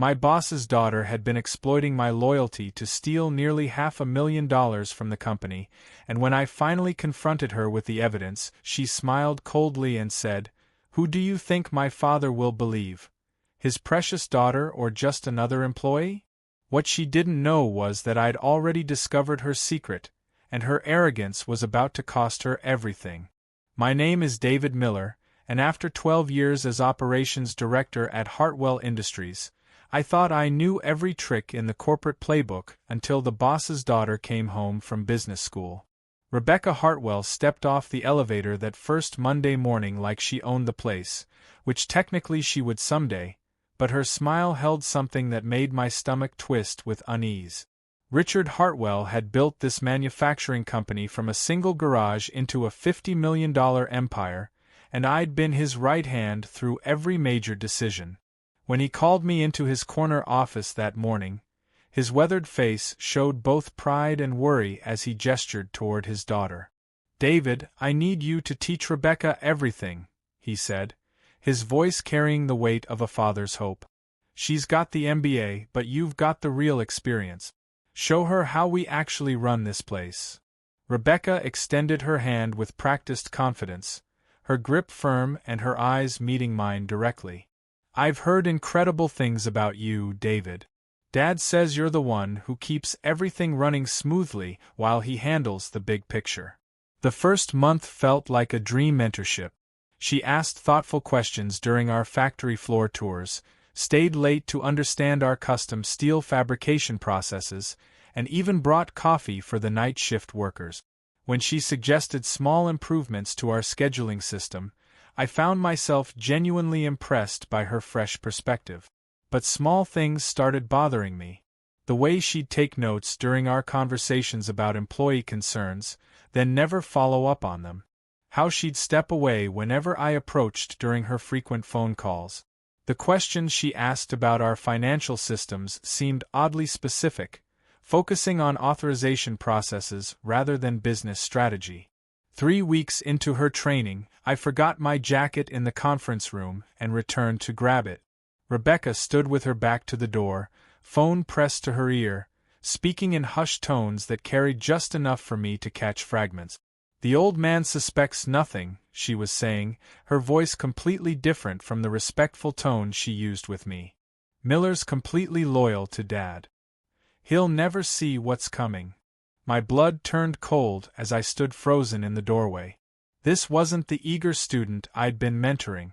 My boss's daughter had been exploiting my loyalty to steal nearly $500,000 from the company, and when I finally confronted her with the evidence, she smiled coldly and said, "Who do you think my father will believe? His precious daughter or just another employee?" What she didn't know was that I'd already discovered her secret, and her arrogance was about to cost her everything. My name is David Miller, and after 12 years as operations director at Hartwell Industries, I thought I knew every trick in the corporate playbook until the boss's daughter came home from business school. Rebecca Hartwell stepped off the elevator that first Monday morning like she owned the place, which technically she would someday, but her smile held something that made my stomach twist with unease. Richard Hartwell had built this manufacturing company from a single garage into a $50 million empire, and I'd been his right hand through every major decision. When he called me into his corner office that morning, his weathered face showed both pride and worry as he gestured toward his daughter. "David, I need you to teach Rebecca everything," he said, his voice carrying the weight of a father's hope. "She's got the MBA, but you've got the real experience. Show her how we actually run this place." Rebecca extended her hand with practiced confidence, her grip firm and her eyes meeting mine directly. "I've heard incredible things about you, David. Dad says you're the one who keeps everything running smoothly while he handles the big picture." The first month felt like a dream mentorship. She asked thoughtful questions during our factory floor tours, stayed late to understand our custom steel fabrication processes, and even brought coffee for the night shift workers. When she suggested small improvements to our scheduling system, I found myself genuinely impressed by her fresh perspective. But small things started bothering me. The way she'd take notes during our conversations about employee concerns, then never follow up on them. How she'd step away whenever I approached during her frequent phone calls. The questions she asked about our financial systems seemed oddly specific, focusing on authorization processes rather than business strategy. 3 weeks into her training, I forgot my jacket in the conference room and returned to grab it. Rebecca stood with her back to the door, phone pressed to her ear, speaking in hushed tones that carried just enough for me to catch fragments. "The old man suspects nothing," she was saying, her voice completely different from the respectful tone she used with me. "Miller's completely loyal to Dad. He'll never see what's coming." My blood turned cold as I stood frozen in the doorway. This wasn't the eager student I'd been mentoring.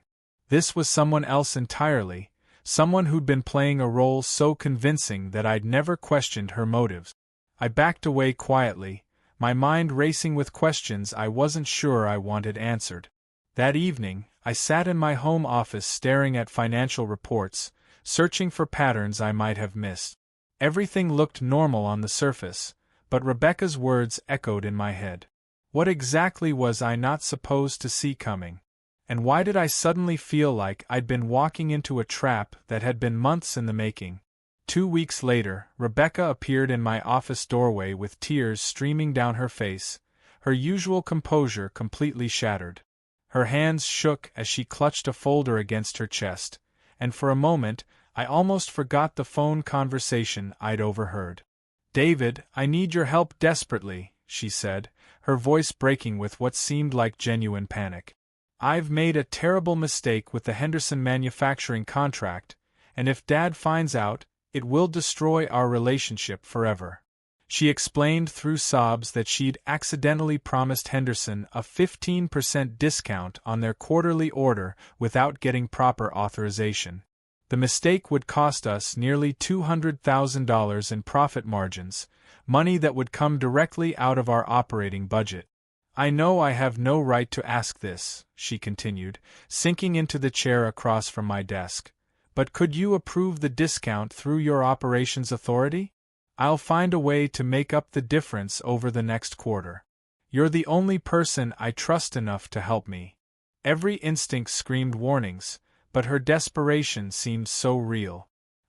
This was someone else entirely, someone who'd been playing a role so convincing that I'd never questioned her motives. I backed away quietly, my mind racing with questions I wasn't sure I wanted answered. That evening, I sat in my home office staring at financial reports, searching for patterns I might have missed. Everything looked normal on the surface, but Rebecca's words echoed in my head. What exactly was I not supposed to see coming? And why did I suddenly feel like I'd been walking into a trap that had been months in the making? 2 weeks later, Rebecca appeared in my office doorway with tears streaming down her face, her usual composure completely shattered. Her hands shook as she clutched a folder against her chest, and for a moment, I almost forgot the phone conversation I'd overheard. "David, I need your help desperately," she said, her voice breaking with what seemed like genuine panic. "I've made a terrible mistake with the Henderson manufacturing contract, and if Dad finds out, it will destroy our relationship forever." She explained through sobs that she'd accidentally promised Henderson a 15% discount on their quarterly order without getting proper authorization. The mistake would cost us nearly $200,000 in profit margins, money that would come directly out of our operating budget. "I know I have no right to ask this," she continued, sinking into the chair across from my desk, "but could you approve the discount through your operations authority? I'll find a way to make up the difference over the next quarter. You're the only person I trust enough to help me." Every instinct screamed warnings, but her desperation seemed so real.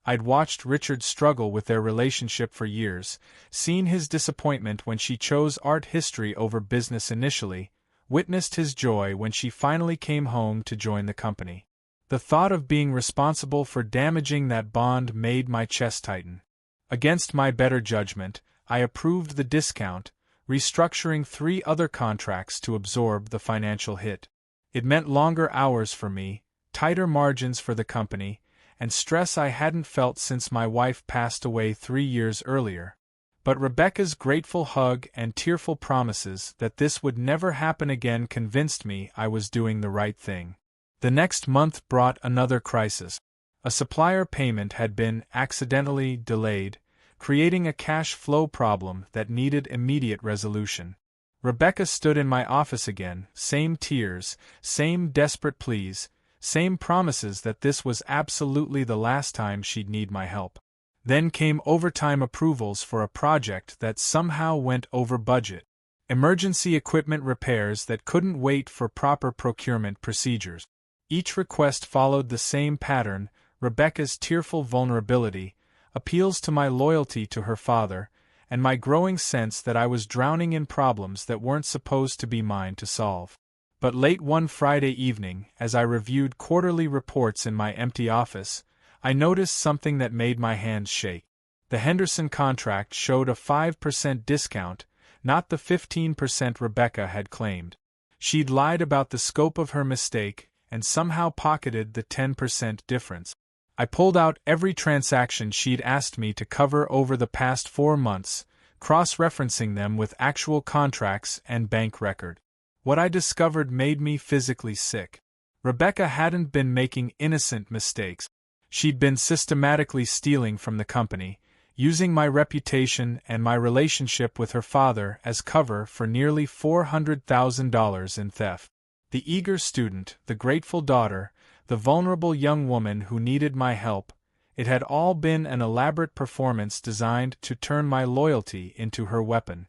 I'd watched Richard struggle with their relationship for years, seen his disappointment when she chose art history over business initially, witnessed his joy when she finally came home to join the company. The thought of being responsible for damaging that bond made my chest tighten. Against my better judgment, I approved the discount, restructuring 3 other contracts to absorb the financial hit. It meant longer hours for me, tighter margins for the company, and stress I hadn't felt since my wife passed away 3 years earlier. But Rebecca's grateful hug and tearful promises that this would never happen again convinced me I was doing the right thing. The next month brought another crisis. A supplier payment had been accidentally delayed, creating a cash flow problem that needed immediate resolution. Rebecca stood in my office again, same tears, same desperate pleas, same promises that this was absolutely the last time she'd need my help. Then came overtime approvals for a project that somehow went over budget. Emergency equipment repairs that couldn't wait for proper procurement procedures. Each request followed the same pattern: Rebecca's tearful vulnerability, appeals to my loyalty to her father, and my growing sense that I was drowning in problems that weren't supposed to be mine to solve. But late one Friday evening, as I reviewed quarterly reports in my empty office, I noticed something that made my hands shake. The Henderson contract showed a 5% discount, not the 15% Rebecca had claimed. She'd lied about the scope of her mistake, and somehow pocketed the 10% difference. I pulled out every transaction she'd asked me to cover over the past 4 months, cross-referencing them with actual contracts and bank record. What I discovered made me physically sick. Rebecca hadn't been making innocent mistakes. She'd been systematically stealing from the company, using my reputation and my relationship with her father as cover for nearly $400,000 in theft. The eager student, the grateful daughter, the vulnerable young woman who needed my help, it had all been an elaborate performance designed to turn my loyalty into her weapon.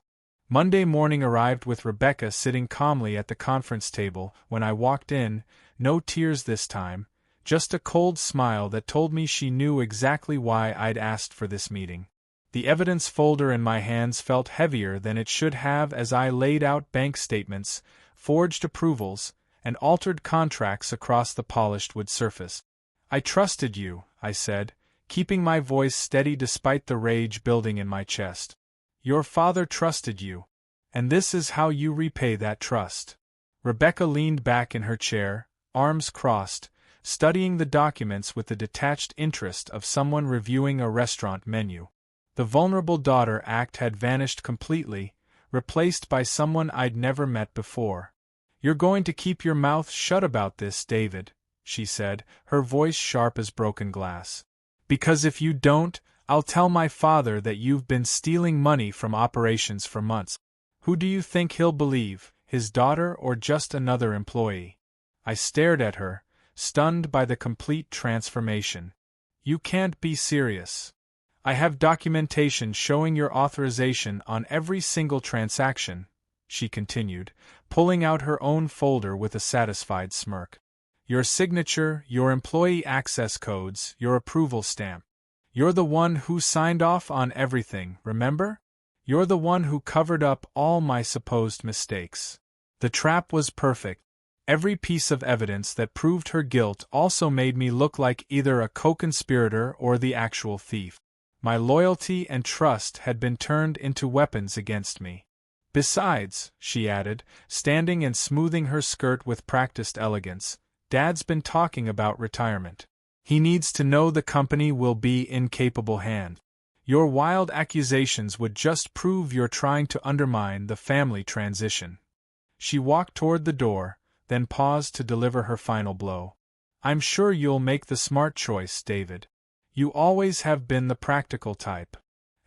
Monday morning arrived with Rebecca sitting calmly at the conference table. When I walked in, no tears this time, just a cold smile that told me she knew exactly why I'd asked for this meeting. The evidence folder in my hands felt heavier than it should have as I laid out bank statements, forged approvals, and altered contracts across the polished wood surface. "I trusted you," I said, keeping my voice steady despite the rage building in my chest. "Your father trusted you. And this is how you repay that trust." Rebecca leaned back in her chair, arms crossed, studying the documents with the detached interest of someone reviewing a restaurant menu. The vulnerable daughter act had vanished completely, replaced by someone I'd never met before. "You're going to keep your mouth shut about this, David," she said, her voice sharp as broken glass. "Because if you don't, I'll tell my father that you've been stealing money from operations for months. Who do you think he'll believe, his daughter or just another employee?" I stared at her, stunned by the complete transformation. "You can't be serious. I have documentation showing your authorization on every single transaction," she continued, pulling out her own folder with a satisfied smirk. "Your signature, your employee access codes, your approval stamp. You're the one who signed off on everything, remember? You're the one who covered up all my supposed mistakes." The trap was perfect. Every piece of evidence that proved her guilt also made me look like either a co-conspirator or the actual thief. My loyalty and trust had been turned into weapons against me. "Besides," she added, standing and smoothing her skirt with practiced elegance, "Dad's been talking about retirement. He needs to know the company will be in capable hands. Your wild accusations would just prove you're trying to undermine the family transition." She walked toward the door, then paused to deliver her final blow. "I'm sure you'll make the smart choice, David. You always have been the practical type."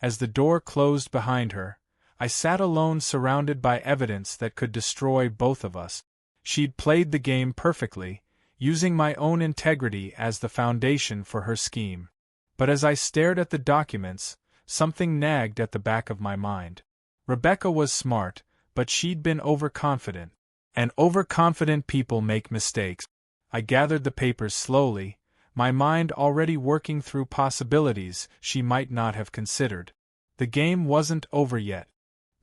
As the door closed behind her, I sat alone surrounded by evidence that could destroy both of us. She'd played the game perfectly, using my own integrity as the foundation for her scheme. But as I stared at the documents, something nagged at the back of my mind. Rebecca was smart, but she'd been overconfident. And overconfident people make mistakes. I gathered the papers slowly, my mind already working through possibilities she might not have considered. The game wasn't over yet.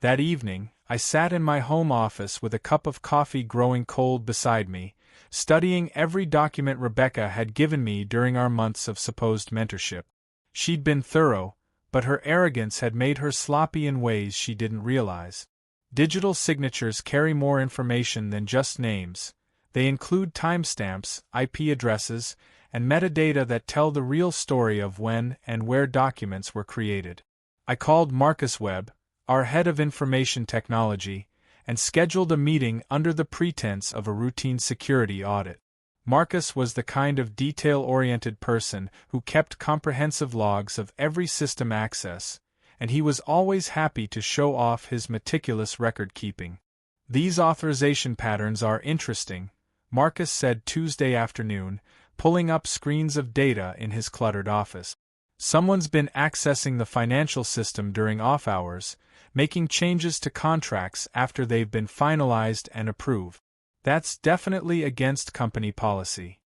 That evening, I sat in my home office with a cup of coffee growing cold beside me, studying every document Rebecca had given me during our months of supposed mentorship. She'd been thorough, but her arrogance had made her sloppy in ways she didn't realize. Digital signatures carry more information than just names. They include timestamps, IP addresses, and metadata that tell the real story of when and where documents were created. I called Marcus Webb, our head of information technology, and scheduled a meeting under the pretense of a routine security audit. Marcus was the kind of detail-oriented person who kept comprehensive logs of every system access, and he was always happy to show off his meticulous record-keeping. "These authorization patterns are interesting," Marcus said Tuesday afternoon, pulling up screens of data in his cluttered office. "Someone's been accessing the financial system during off-hours, making changes to contracts after they've been finalized and approved. That's definitely against company policy."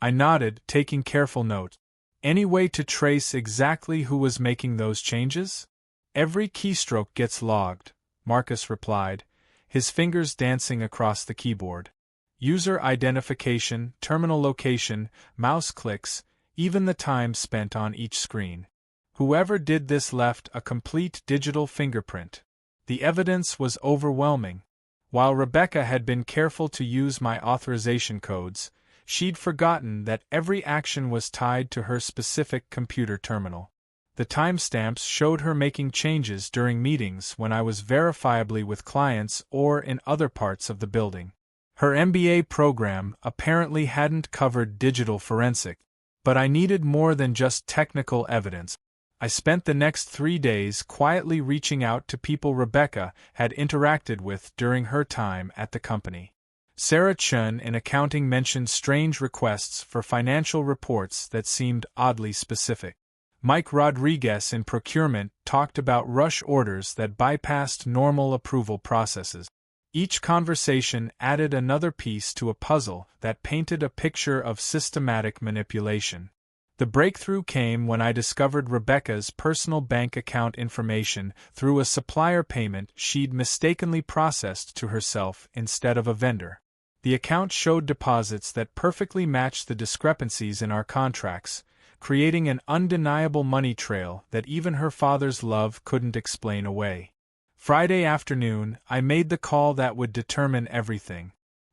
I nodded, taking careful note. "Any way to trace exactly who was making those changes?" "Every keystroke gets logged," Marcus replied, his fingers dancing across the keyboard. "User identification, terminal location, mouse clicks, even the time spent on each screen. Whoever did this left a complete digital fingerprint." The evidence was overwhelming. While Rebecca had been careful to use my authorization codes, she'd forgotten that every action was tied to her specific computer terminal. The timestamps showed her making changes during meetings when I was verifiably with clients or in other parts of the building. Her MBA program apparently hadn't covered digital forensics. But I needed more than just technical evidence. I spent the next 3 days quietly reaching out to people Rebecca had interacted with during her time at the company. Sarah Chun in accounting mentioned strange requests for financial reports that seemed oddly specific. Mike Rodriguez in procurement talked about rush orders that bypassed normal approval processes. Each conversation added another piece to a puzzle that painted a picture of systematic manipulation. The breakthrough came when I discovered Rebecca's personal bank account information through a supplier payment she'd mistakenly processed to herself instead of a vendor. The account showed deposits that perfectly matched the discrepancies in our contracts, creating an undeniable money trail that even her father's love couldn't explain away. Friday afternoon, I made the call that would determine everything.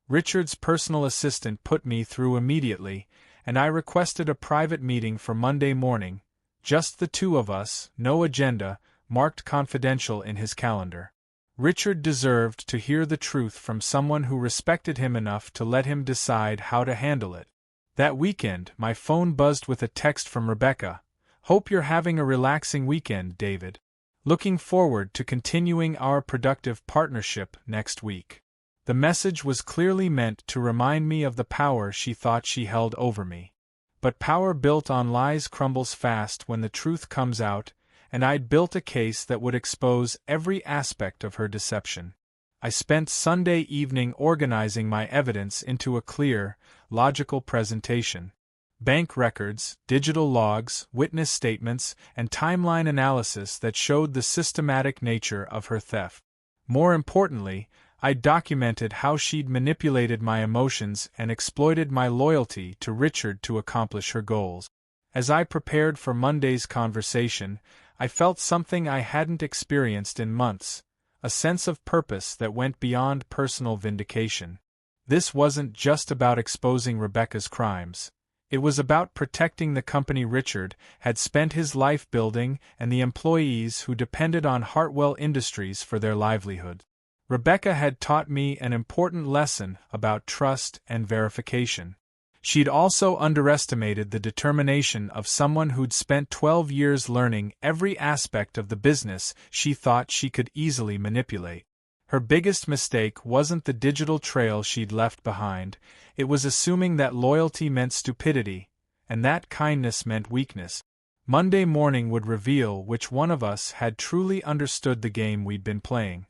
Richard's personal assistant put me through immediately, and I requested a private meeting for Monday morning, just the two of us, no agenda, marked confidential in his calendar. Richard deserved to hear the truth from someone who respected him enough to let him decide how to handle it. That weekend, my phone buzzed with a text from Rebecca. "Hope you're having a relaxing weekend, David. Looking forward to continuing our productive partnership next week." The message was clearly meant to remind me of the power she thought she held over me. But power built on lies crumbles fast when the truth comes out, and I'd built a case that would expose every aspect of her deception. I spent Sunday evening organizing my evidence into a clear, logical presentation. Bank records, digital logs, witness statements, and timeline analysis that showed the systematic nature of her theft. More importantly, I documented how she'd manipulated my emotions and exploited my loyalty to Richard to accomplish her goals. As I prepared for Monday's conversation, I felt something I hadn't experienced in months, a sense of purpose that went beyond personal vindication. This wasn't just about exposing Rebecca's crimes. It was about protecting the company Richard had spent his life building and the employees who depended on Hartwell Industries for their livelihood. Rebecca had taught me an important lesson about trust and verification. She'd also underestimated the determination of someone who'd spent 12 years learning every aspect of the business she thought she could easily manipulate. Her biggest mistake wasn't the digital trail she'd left behind, it was assuming that loyalty meant stupidity, and that kindness meant weakness. Monday morning would reveal which one of us had truly understood the game we'd been playing.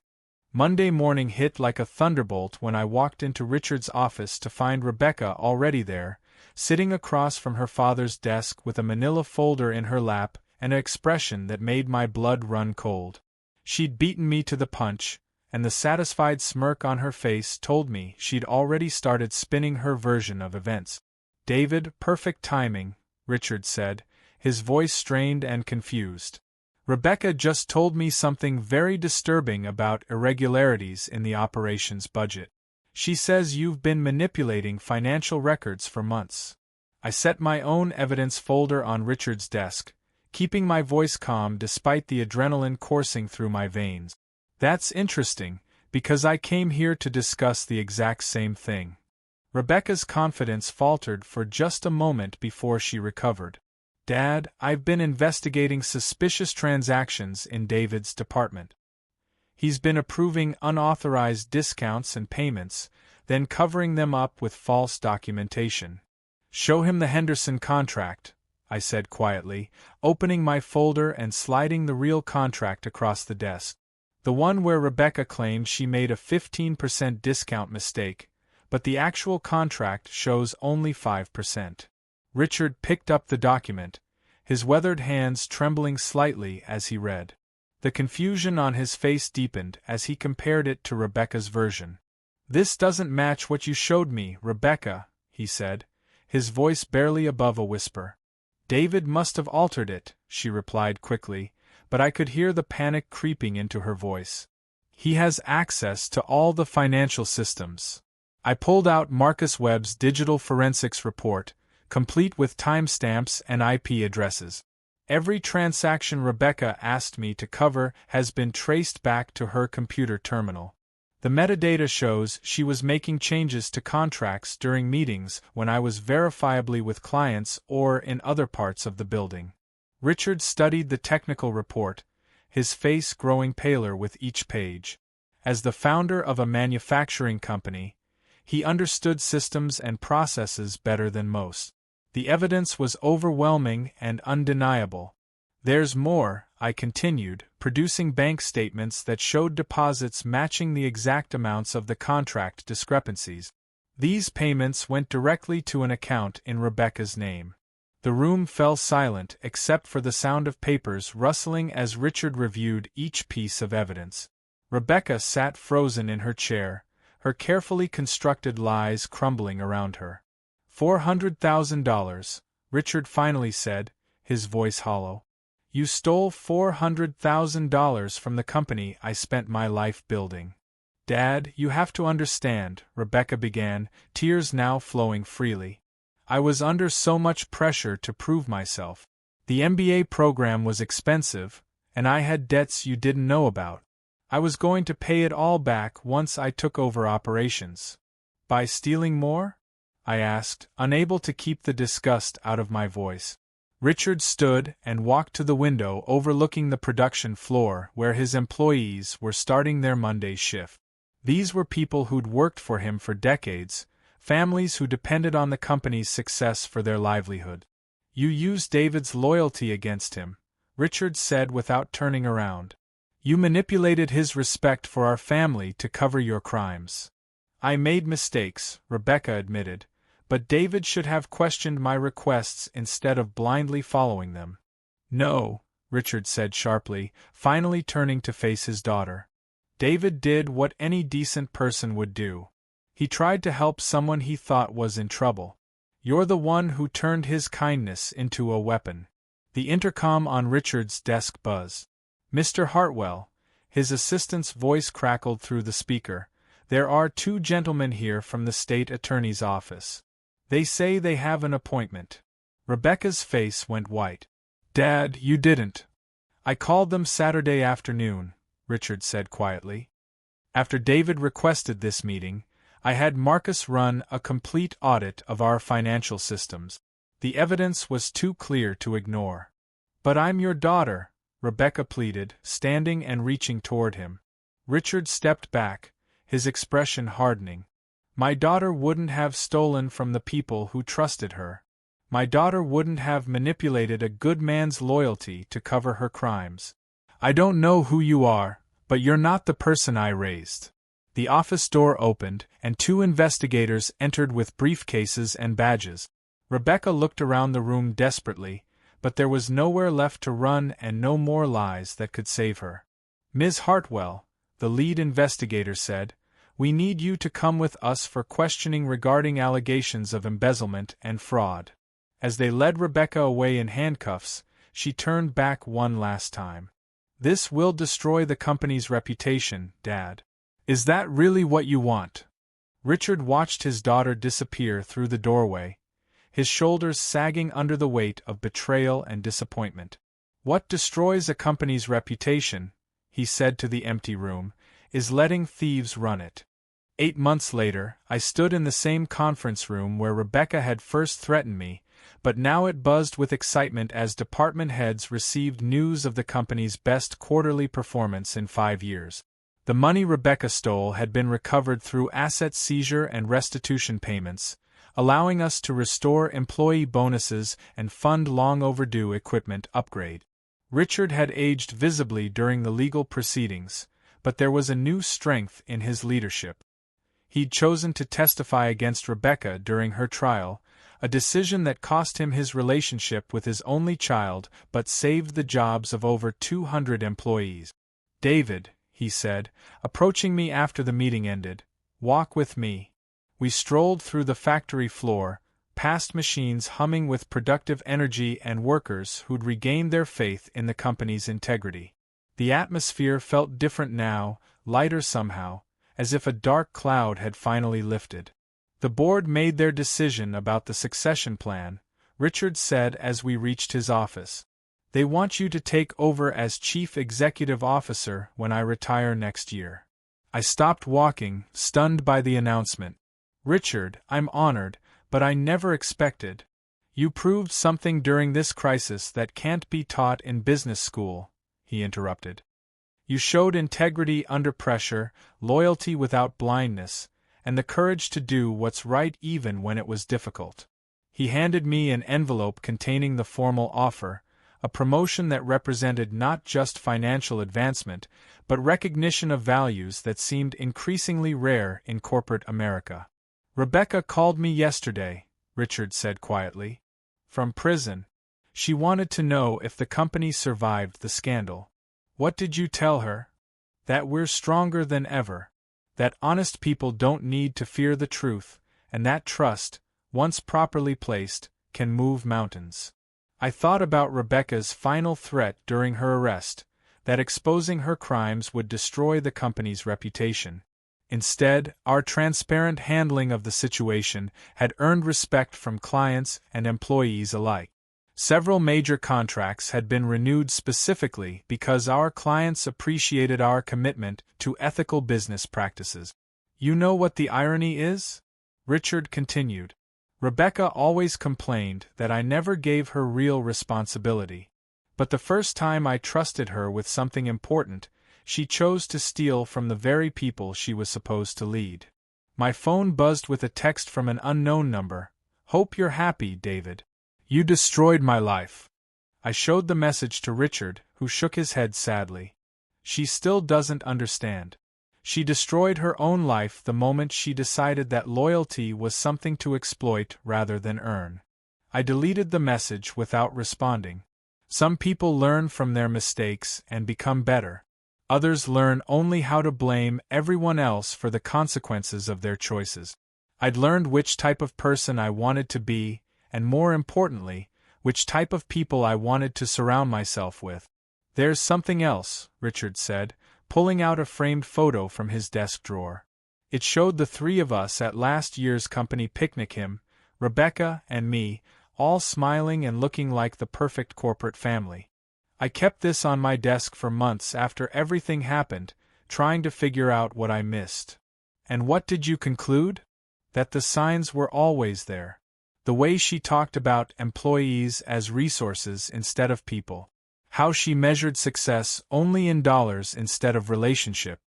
Monday morning hit like a thunderbolt when I walked into Richard's office to find Rebecca already there, sitting across from her father's desk with a manila folder in her lap and an expression that made my blood run cold. She'd beaten me to the punch, and the satisfied smirk on her face told me she'd already started spinning her version of events. David, perfect timing, Richard said, his voice strained and confused. Rebecca just told me something very disturbing about irregularities in the operations budget. She says you've been manipulating financial records for months. I set my own evidence folder on Richard's desk, keeping my voice calm despite the adrenaline coursing through my veins. That's interesting, because I came here to discuss the exact same thing. Rebecca's confidence faltered for just a moment before she recovered. Dad, I've been investigating suspicious transactions in David's department. He's been approving unauthorized discounts and payments, then covering them up with false documentation. Show him the Henderson contract, I said quietly, opening my folder and sliding the real contract across the desk. The one where Rebecca claimed she made a 15% discount mistake, but the actual contract shows only 5%. Richard picked up the document, his weathered hands trembling slightly as he read. The confusion on his face deepened as he compared it to Rebecca's version. "This doesn't match what you showed me, Rebecca," he said, his voice barely above a whisper. "David must have altered it," she replied quickly, but I could hear the panic creeping into her voice. "He has access to all the financial systems." I pulled out Marcus Webb's digital forensics report, complete with timestamps and IP addresses. Every transaction Rebecca asked me to cover has been traced back to her computer terminal. The metadata shows she was making changes to contracts during meetings when I was verifiably with clients or in other parts of the building. Richard studied the technical report, his face growing paler with each page. As the founder of a manufacturing company, he understood systems and processes better than most. The evidence was overwhelming and undeniable. "There's more," I continued, producing bank statements that showed deposits matching the exact amounts of the contract discrepancies. These payments went directly to an account in Rebecca's name. The room fell silent except for the sound of papers rustling as Richard reviewed each piece of evidence. Rebecca sat frozen in her chair, her carefully constructed lies crumbling around her. $400,000, Richard finally said, his voice hollow. "You stole $400,000 from the company I spent my life building." "Dad, you have to understand," Rebecca began, tears now flowing freely. "I was under so much pressure to prove myself. The MBA program was expensive, and I had debts you didn't know about. I was going to pay it all back once I took over operations." "By stealing more?" I asked, unable to keep the disgust out of my voice. Richard stood and walked to the window overlooking the production floor where his employees were starting their Monday shift. These were people who'd worked for him for decades, families who depended on the company's success for their livelihood. "You used David's loyalty against him," Richard said without turning around. "You manipulated his respect for our family to cover your crimes." "I made mistakes," Rebecca admitted, "but David should have questioned my requests instead of blindly following them." "No," Richard said sharply, finally turning to face his daughter. "David did what any decent person would do. He tried to help someone he thought was in trouble. You're the one who turned his kindness into a weapon." The intercom on Richard's desk buzzed. "Mr. Hartwell," his assistant's voice crackled through the speaker, "there are two gentlemen here from the state attorney's office. They say they have an appointment." Rebecca's face went white. "Dad, you didn't." "I called them Saturday afternoon," Richard said quietly. "After David requested this meeting, I had Marcus run a complete audit of our financial systems. The evidence was too clear to ignore." "But I'm your daughter," Rebecca pleaded, standing and reaching toward him. Richard stepped back, his expression hardening. "My daughter wouldn't have stolen from the people who trusted her. My daughter wouldn't have manipulated a good man's loyalty to cover her crimes. I don't know who you are, but you're not the person I raised." The office door opened, and two investigators entered with briefcases and badges. Rebecca looked around the room desperately, but there was nowhere left to run and no more lies that could save her. "Ms. Hartwell," the lead investigator said. "We need you to come with us for questioning regarding allegations of embezzlement and fraud." As they led Rebecca away in handcuffs, she turned back one last time. "This will destroy the company's reputation, Dad. Is that really what you want?" Richard watched his daughter disappear through the doorway, his shoulders sagging under the weight of betrayal and disappointment. "What destroys a company's reputation," he said to the empty room, "is letting thieves run it." 8 months later, I stood in the same conference room where Rebecca had first threatened me, but now it buzzed with excitement as department heads received news of the company's best quarterly performance in 5 years. The money Rebecca stole had been recovered through asset seizure and restitution payments, allowing us to restore employee bonuses and fund long-overdue equipment upgrade. Richard had aged visibly during the legal proceedings, but there was a new strength in his leadership. He'd chosen to testify against Rebecca during her trial, a decision that cost him his relationship with his only child but saved the jobs of over 200 employees. "David," he said, approaching me after the meeting ended, "walk with me." We strolled through the factory floor, past machines humming with productive energy and workers who'd regained their faith in the company's integrity. The atmosphere felt different now, lighter somehow, as if a dark cloud had finally lifted. "The board made their decision about the succession plan," Richard said as we reached his office. "They want you to take over as chief executive officer when I retire next year." I stopped walking, stunned by the announcement. "Richard, I'm honored, but I never expected." "You proved something during this crisis that can't be taught in business school," he interrupted. "You showed integrity under pressure, loyalty without blindness, and the courage to do what's right even when it was difficult." He handed me an envelope containing the formal offer, a promotion that represented not just financial advancement, but recognition of values that seemed increasingly rare in corporate America. "Rebecca called me yesterday," Richard said quietly. "From prison. She wanted to know if the company survived the scandal." "What did you tell her?" "That we're stronger than ever. That honest people don't need to fear the truth, and that trust, once properly placed, can move mountains." I thought about Rebecca's final threat during her arrest, that exposing her crimes would destroy the company's reputation. Instead, our transparent handling of the situation had earned respect from clients and employees alike. Several major contracts had been renewed specifically because our clients appreciated our commitment to ethical business practices. "You know what the irony is?" Richard continued. "Rebecca always complained that I never gave her real responsibility. But the first time I trusted her with something important, she chose to steal from the very people she was supposed to lead." My phone buzzed with a text from an unknown number. "Hope you're happy, David. You destroyed my life." I showed the message to Richard, who shook his head sadly. "She still doesn't understand. She destroyed her own life the moment she decided that loyalty was something to exploit rather than earn." I deleted the message without responding. Some people learn from their mistakes and become better. Others learn only how to blame everyone else for the consequences of their choices. I'd learned which type of person I wanted to be, and more importantly, which type of people I wanted to surround myself with. "There's something else," Richard said, pulling out a framed photo from his desk drawer. It showed the three of us at last year's company picnic, him, Rebecca, and me, all smiling and looking like the perfect corporate family. I kept this on my desk for months after everything happened, trying to figure out what I missed. And what did you conclude? That the signs were always there. The way she talked about employees as resources instead of people. How she measured success only in dollars instead of relationship.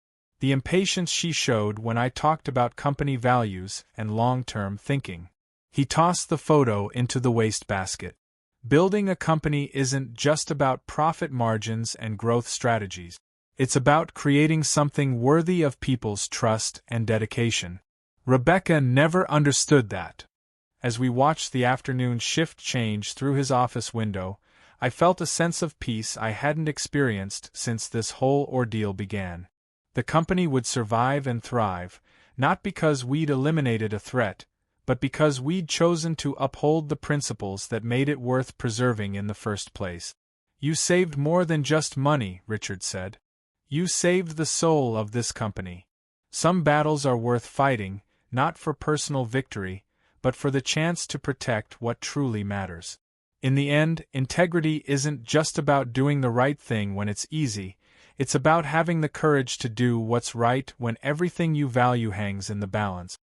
The impatience she showed when I talked about company values and long-term thinking. He tossed the photo into the wastebasket. Building a company isn't just about profit margins and growth strategies. It's about creating something worthy of people's trust and dedication. Rebecca never understood that. As we watched the afternoon shift change through his office window, I felt a sense of peace I hadn't experienced since this whole ordeal began. The company would survive and thrive, not because we'd eliminated a threat, but because we'd chosen to uphold the principles that made it worth preserving in the first place. You saved more than just money, Richard said. You saved the soul of this company. Some battles are worth fighting, not for personal victory, but for the chance to protect what truly matters. In the end, integrity isn't just about doing the right thing when it's easy, it's about having the courage to do what's right when everything you value hangs in the balance.